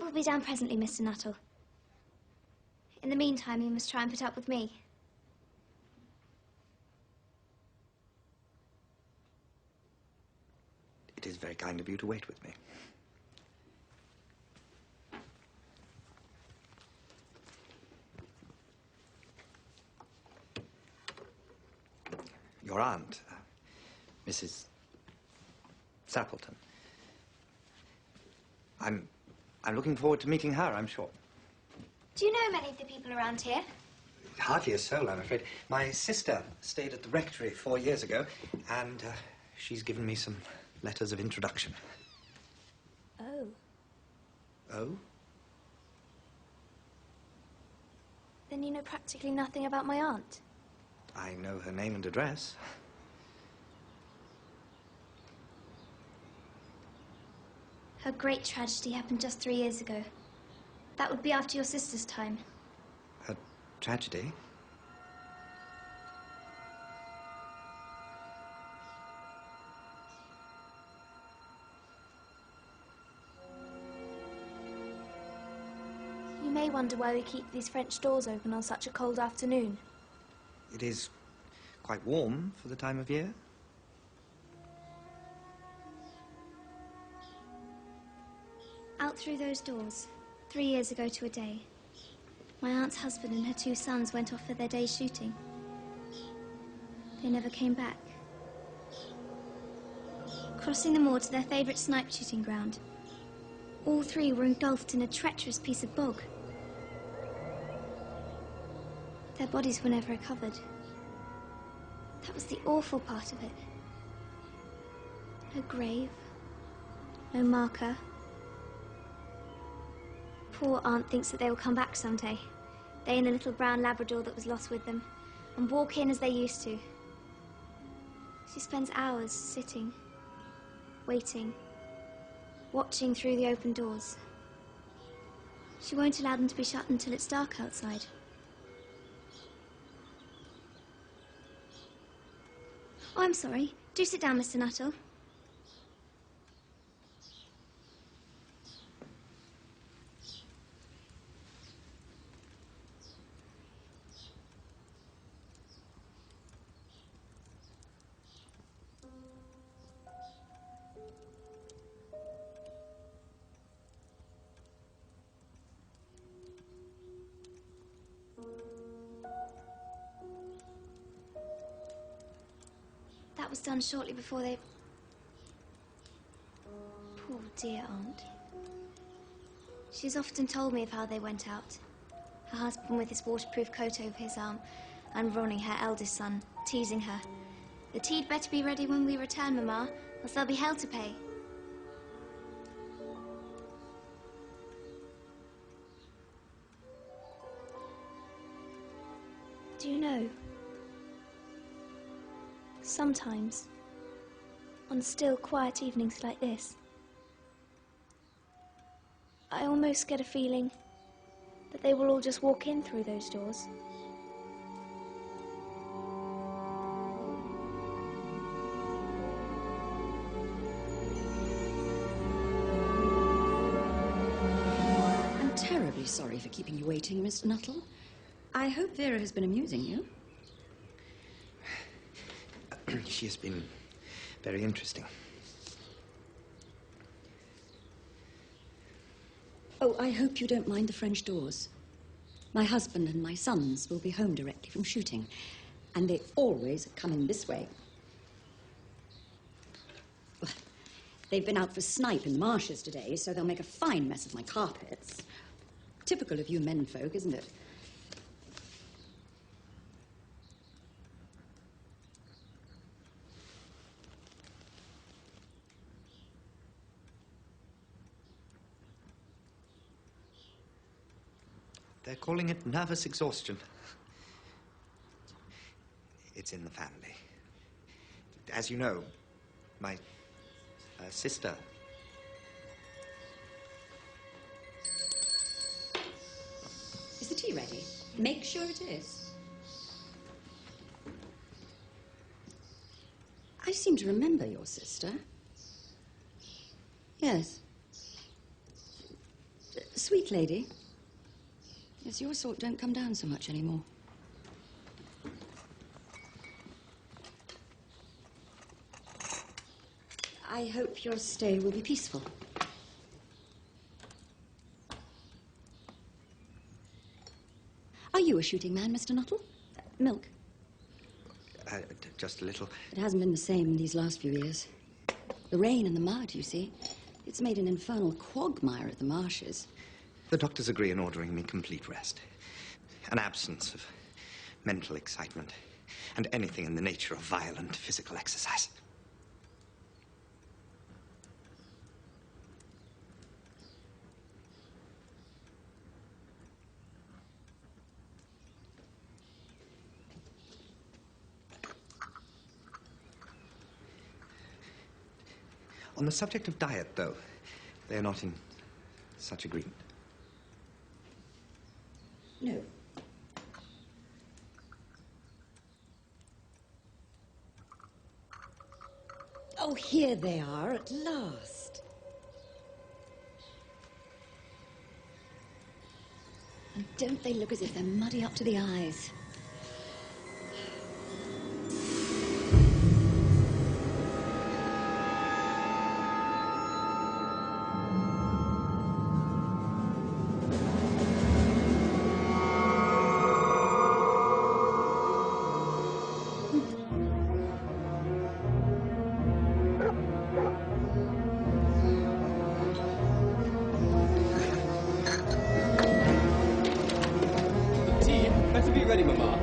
will be down presently, Mr. Nuttall. In the meantime, you must try and put up with me. It is very kind of you to wait with me. Your aunt, Mrs. Sappleton. I'm looking forward to meeting her, I'm sure. Do you know many of the people around here? Hardly a soul, I'm afraid. My sister stayed at the rectory 4 years ago, and she's given me some letters of introduction. Oh. Oh? Then you know practically nothing about my aunt? I know her name and address. Her great tragedy happened just 3 years ago. That would be after your sister's time. Her tragedy? You may wonder why we keep these French doors open on such a cold afternoon. It is quite warm for the time of year. Out through those doors, 3 years ago to a day, my aunt's husband and her 2 sons went off for their day's shooting. They never came back. Crossing the moor to their favourite snipe shooting ground, all 3 were engulfed in a treacherous piece of bog. Their bodies were never recovered. That was the awful part of it. No grave, no marker. Poor aunt thinks that they will come back someday. They and the little brown Labrador that was lost with them, and walk in as they used to. She spends hours sitting, waiting, watching through the open doors. She won't allow them to be shut until it's dark outside. Oh, I'm sorry. Do sit down, Mr. Nuttall. That was done shortly before they... Poor dear aunt. She's often told me of how they went out. Her husband with his waterproof coat over his arm, and Ronnie, her eldest son, teasing her. The tea'd better be ready when we return, Mamma, else there'll be hell to pay. Do you know? Sometimes, on still, quiet evenings like this, I almost get a feeling that they will all just walk in through those doors. I'm terribly sorry for keeping you waiting, Mr. Nuttall. I hope Vera has been amusing you. She has been very interesting. Oh, I hope you don't mind the French doors. My husband and my sons will be home directly from shooting, and they always come in this way. Well, they've been out for snipe in the marshes today, so they'll make a fine mess of my carpets. Typical of you menfolk, isn't it? They're calling it nervous exhaustion. It's in the family. As you know, my sister... Is the tea ready? Make sure it is. I seem to remember your sister. Yes. sweet lady. Yes, your sort don't come down so much anymore. I hope your stay will be peaceful. Are you a shooting man, Mr. Nuttall? Milk? Just a little. It hasn't been the same these last few years. The rain and the mud, you see. It's made an infernal quagmire at the marshes. The doctors agree in ordering me complete rest. An absence of mental excitement and anything in the nature of violent physical exercise. On the subject of diet, though, they're not in such agreement. No. Oh, here they are at last. And don't they look as if they're muddy up to the eyes? Tea, better be ready, Mama.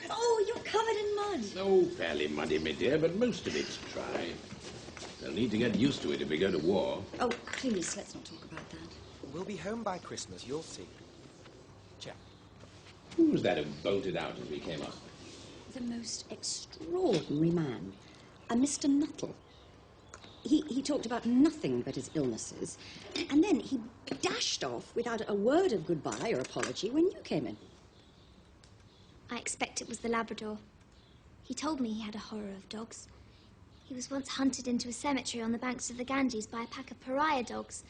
Oh, you're covered in mud. Oh, fairly muddy, my dear, but most of it's dry. They'll need to get used to it if we go to war. Oh, please, let's not talk about that. We'll be home by Christmas, you'll see. Check. Who was that who bolted out as we came up? The most extraordinary man, a Mr. Nuttall. He talked about nothing but his illnesses, and then he dashed off without a word of goodbye or apology when you came in. I expect it was the Labrador. He told me he had a horror of dogs. He was once hunted into a cemetery on the banks of the Ganges by a pack of pariah dogs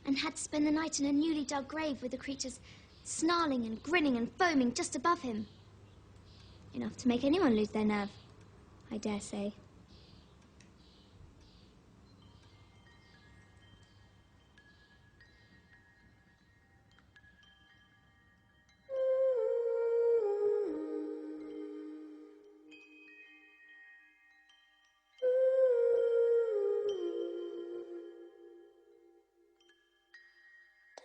and had to spend the night in a newly dug grave with the creatures snarling and grinning and foaming just above him. Enough to make anyone lose their nerve, I dare say.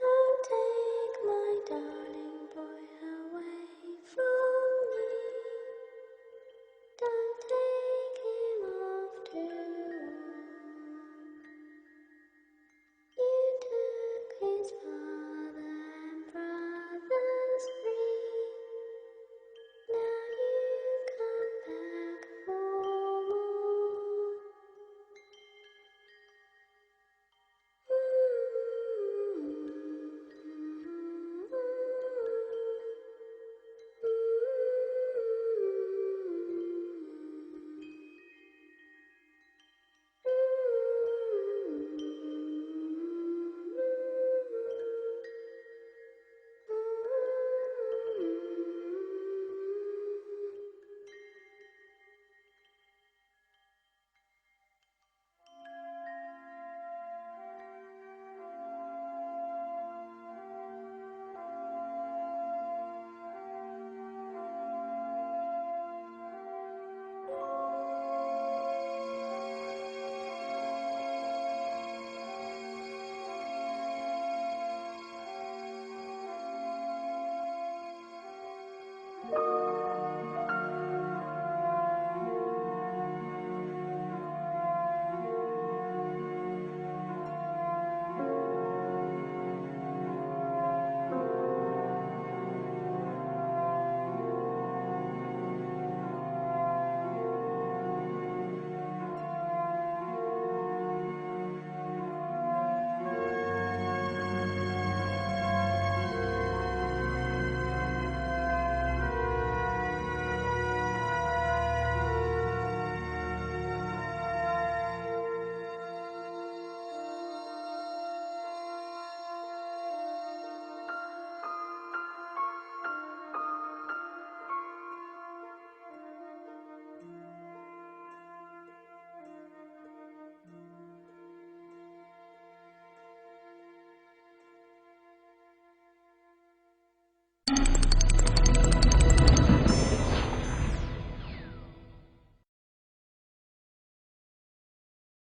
Don't take my darling boy away from me. Don't take him off to war. You took his father and brothers free. Now you come back for more.